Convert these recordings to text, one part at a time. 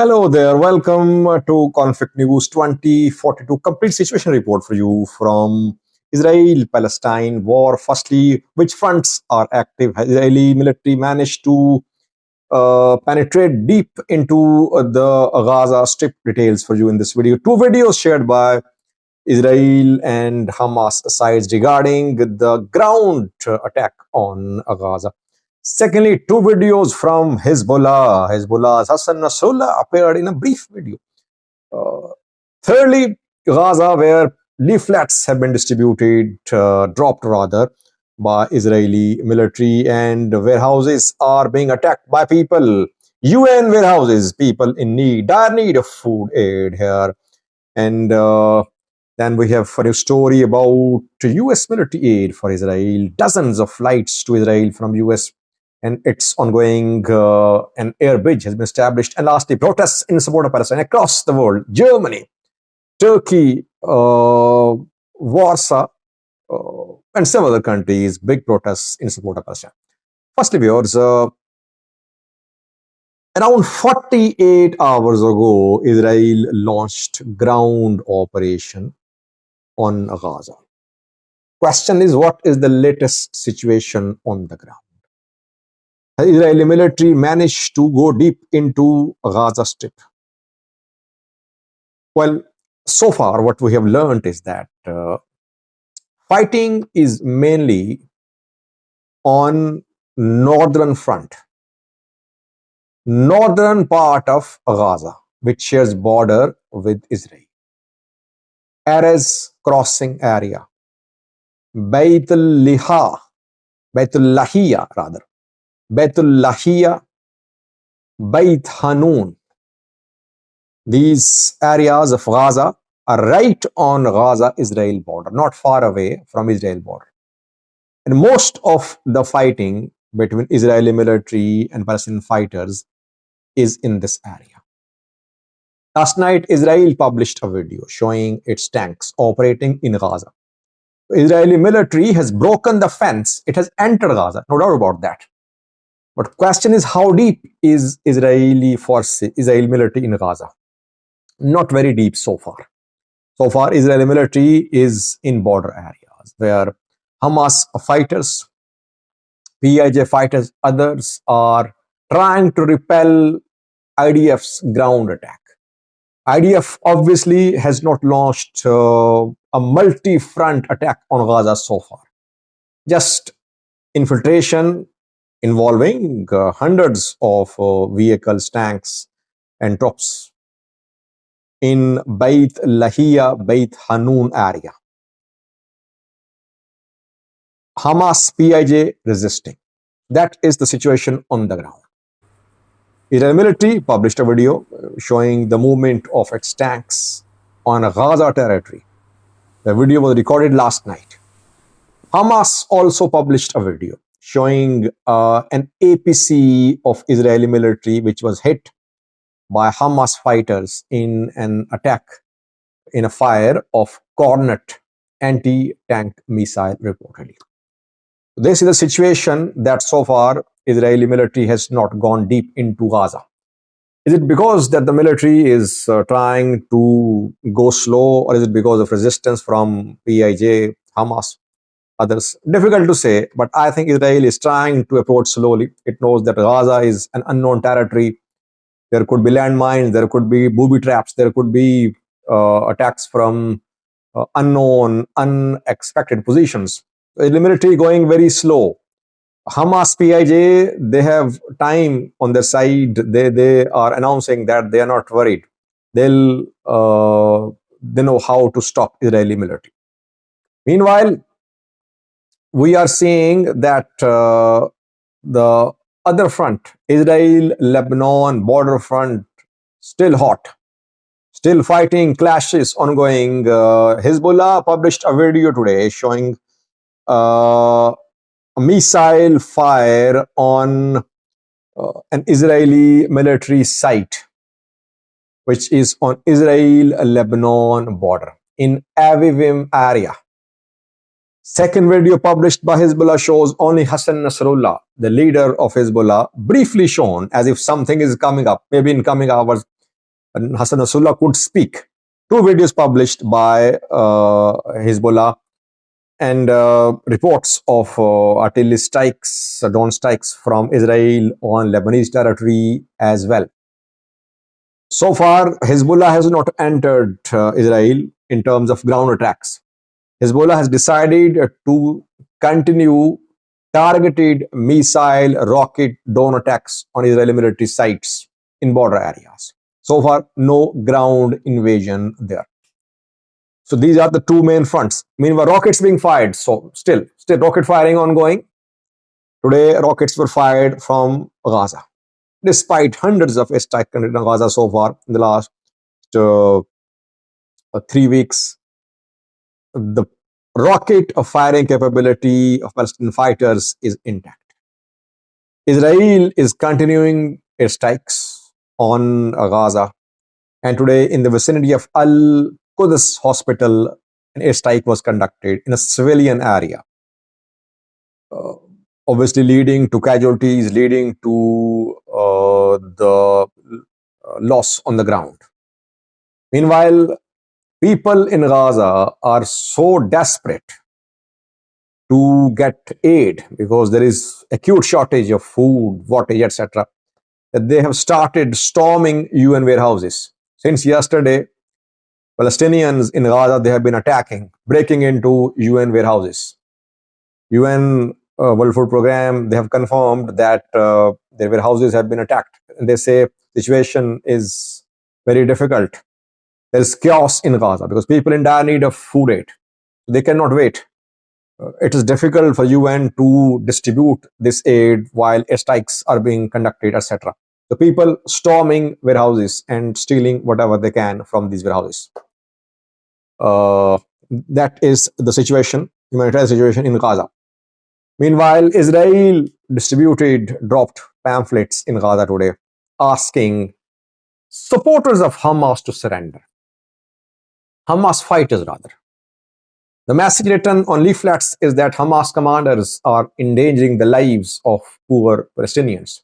Hello there. Welcome to Conflict News 2042 complete situation report for you from Israel-Palestine war. Firstly, which fronts are active? Has Israeli military managed to penetrate deep into the Gaza Strip? Details for you in this video. Two videos shared by Israel and Hamas sides regarding the ground attack on Gaza. Secondly, two videos from Hezbollah. Hezbollah's Hassan Nasrallah appeared in a brief video. Thirdly, Gaza, where leaflets have been distributed, dropped rather, by Israeli military, and warehouses are being attacked by people. UN warehouses, people in need, dire need of food aid here. And then we have for a story about US military aid for Israel, dozens of flights to Israel from US and its ongoing an air bridge has been established. And lastly, protests in support of Palestine across the world. Germany, Turkey, Warsaw, and some other countries, big protests in support of Palestine. Firstly, viewers, around 48 hours ago, Israel launched ground operation on Gaza. Question is, what is the latest situation on the ground? Has Israeli military managed to go deep into Gaza Strip? Well, so far what we have learned is that fighting is mainly on northern front, northern part of Gaza, which shares border with Israel. Erez crossing area, Beit Lahia, Beit Hanun. These areas of Gaza are right on Gaza-Israel border, not far away from Israel border. And most of the fighting between Israeli military and Palestinian fighters is in this area. Last night, Israel published a video showing its tanks operating in Gaza. Israeli military has broken the fence. It has entered Gaza, no doubt about that. But question is, how deep is Israeli military in Gaza? Not very deep so far. So far, Israeli military is in border areas where Hamas fighters, PIJ fighters, others are trying to repel IDF's ground attack. IDF obviously has not launched a multi-front attack on Gaza so far. Just infiltration involving hundreds of vehicles, tanks, and troops in Beit Lahia, Beit Hanun area. Hamas PIJ resisting. That is the situation on the ground. Israeli military published a video showing the movement of its tanks on Gaza territory. The video was recorded last night. Hamas also published a video showing an APC of Israeli military which was hit by Hamas fighters in an attack, in a fire of Cornet anti-tank missile reportedly. This is the situation that so far Israeli military has not gone deep into Gaza. Is it because that the military is trying to go slow, or is it because of resistance from PIJ, Hamas, others? Difficult to say, but I think Israel is trying to approach slowly. It knows that Gaza is an unknown territory. There could be landmines, there could be booby traps, there could be attacks from unknown, unexpected positions. The military going very slow. Hamas PIJ, they have time on their side. They are announcing that they are not worried. They know how to stop Israeli military. Meanwhile, we are seeing that the other front, Israel-Lebanon border front, still hot, still fighting, clashes ongoing. Hezbollah published a video today showing a missile fire on an Israeli military site, which is on Israel-Lebanon border in Avivim area. Second video published by Hezbollah shows only Hassan Nasrallah, the leader of Hezbollah, briefly shown as if something is coming up. Maybe in coming hours, Hassan Nasrallah could speak. Two videos published by Hezbollah and reports of artillery strikes, drone strikes from Israel on Lebanese territory as well. So far, Hezbollah has not entered Israel in terms of ground attacks. Hezbollah has decided to continue targeted missile, rocket, drone attacks on Israeli military sites in border areas. So far, no ground invasion there. So these are the two main fronts. Meanwhile, rockets being fired. So still rocket firing ongoing. Today, rockets were fired from Gaza, despite hundreds of airstrikes in Gaza so far in the last 3 weeks. The rocket firing capability of Palestinian fighters is intact. Israel is continuing airstrikes on Gaza, and today in the vicinity of Al Quds hospital, an airstrike was conducted in a civilian area, obviously leading to casualties, leading to the loss on the ground. Meanwhile, people in Gaza are so desperate to get aid because there is acute shortage of food, water, etc., that they have started storming UN warehouses. Since yesterday, Palestinians in Gaza, they have been attacking, breaking into UN warehouses. UN World Food Program, they have confirmed that their warehouses have been attacked. And they say the situation is very difficult. There is chaos in Gaza because people in dire need of food aid. They cannot wait. It is difficult for UN to distribute this aid while airstrikes are being conducted, etc. The people storming warehouses and stealing whatever they can from these warehouses. That is the situation, humanitarian situation in Gaza. Meanwhile, Israel dropped pamphlets in Gaza today asking supporters of Hamas to surrender. Hamas fighters, rather. The message written on leaflets is that Hamas commanders are endangering the lives of poor Palestinians.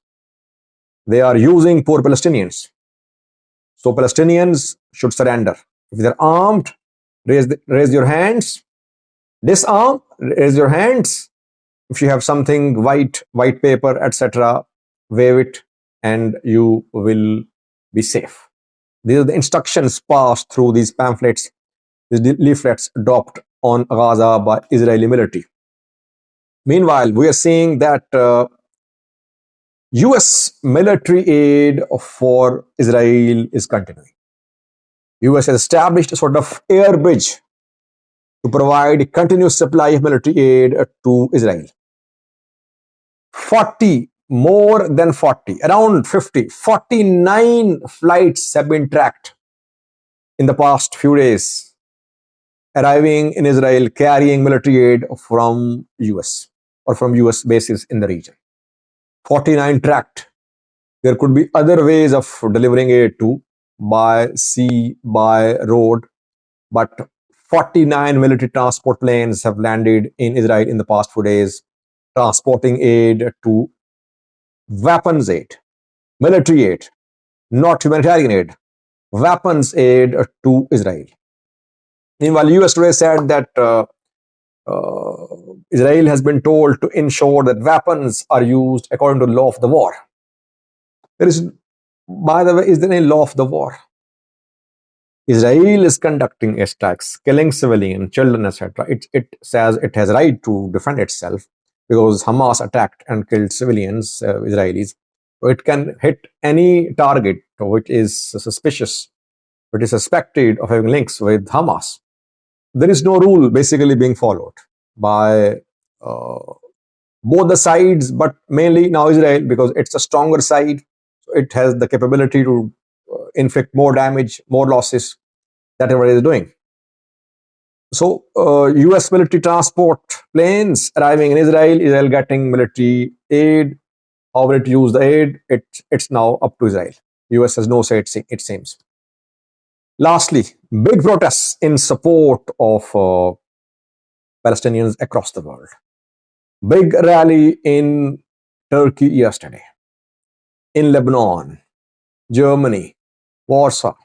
They are using poor Palestinians. So Palestinians should surrender. If they're armed, raise your hands. Disarm, raise your hands. If you have something white paper, etc., wave it and you will be safe. These are the instructions passed through these pamphlets, these leaflets dropped on Gaza by Israeli military. Meanwhile, we are seeing that US military aid for Israel is continuing. US has established a sort of air bridge to provide continuous supply of military aid to Israel. 49 flights have been tracked in the past few days, arriving in Israel carrying military aid from US or from US bases in the region. 49 tracked. There could be other ways of delivering aid too, by sea, by road, but 49 military transport planes have landed in Israel in the past few days, transporting aid to weapons aid, military aid, not humanitarian aid, weapons aid to Israel. Meanwhile, US today said that Israel has been told to ensure that weapons are used according to the law of the war. There is, by the way, is there any law of the war? Israel is conducting airstrikes, killing civilians, children, etc. It says it has right to defend itself because Hamas attacked and killed civilians, Israelis. So it can hit any target which is suspicious, which is suspected of having links with Hamas. There is no rule basically being followed by both the sides, but mainly now Israel, because it's a stronger side. So it has the capability to inflict more damage, more losses. That is what it is doing. So US military transport planes arriving in Israel getting military aid. How will it use the aid? It's now up to Israel. US has no say, it seems. Lastly, big protests in support of Palestinians across the world. Big rally in Turkey yesterday, in Lebanon, Germany, Warsaw,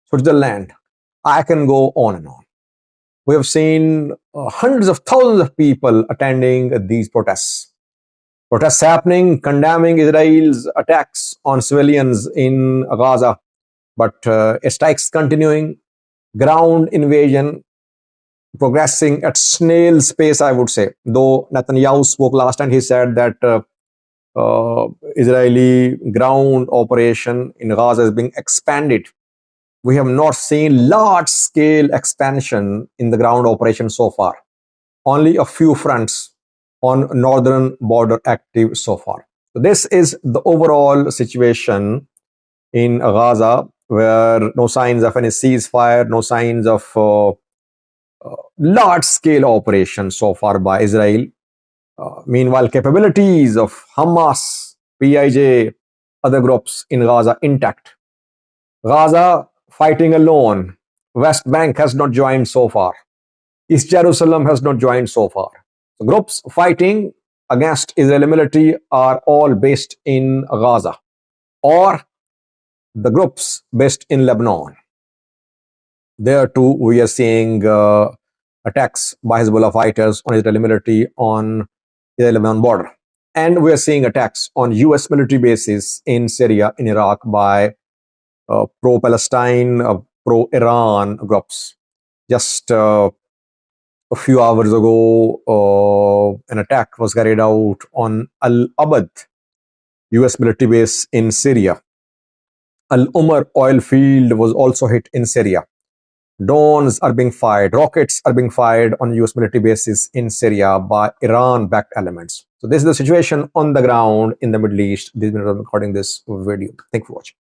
Switzerland. I can go on and on. We have seen hundreds of thousands of people attending these protests. Protests happening, condemning Israel's attacks on civilians in Gaza, but strikes continuing, ground invasion progressing at snail's pace, I would say. Though Netanyahu spoke last time, he said that Israeli ground operation in Gaza is being expanded. We have not seen large-scale expansion in the ground operation so far. Only a few fronts on northern border active so far. So this is the overall situation in Gaza, where no signs of any ceasefire, no signs of large-scale operation so far by Israel. Meanwhile, capabilities of Hamas, PIJ, other groups in Gaza intact. Gaza fighting alone. West Bank has not joined so far. East Jerusalem has not joined so far. The groups fighting against Israeli military are all based in Gaza, or the groups based in Lebanon. There too, we are seeing attacks by Hezbollah fighters on Israeli military on the Lebanon border. And we are seeing attacks on US military bases in Syria, in Iraq by pro-Palestine, pro-Iran groups. Just a few hours ago, an attack was carried out on Al-Abad, US military base in Syria. Al-Umar oil field was also hit in Syria. Drones are being fired, rockets are being fired on US military bases in Syria by Iran-backed elements. So this is the situation on the ground in the Middle East. This is recording this video. Thank you for watching.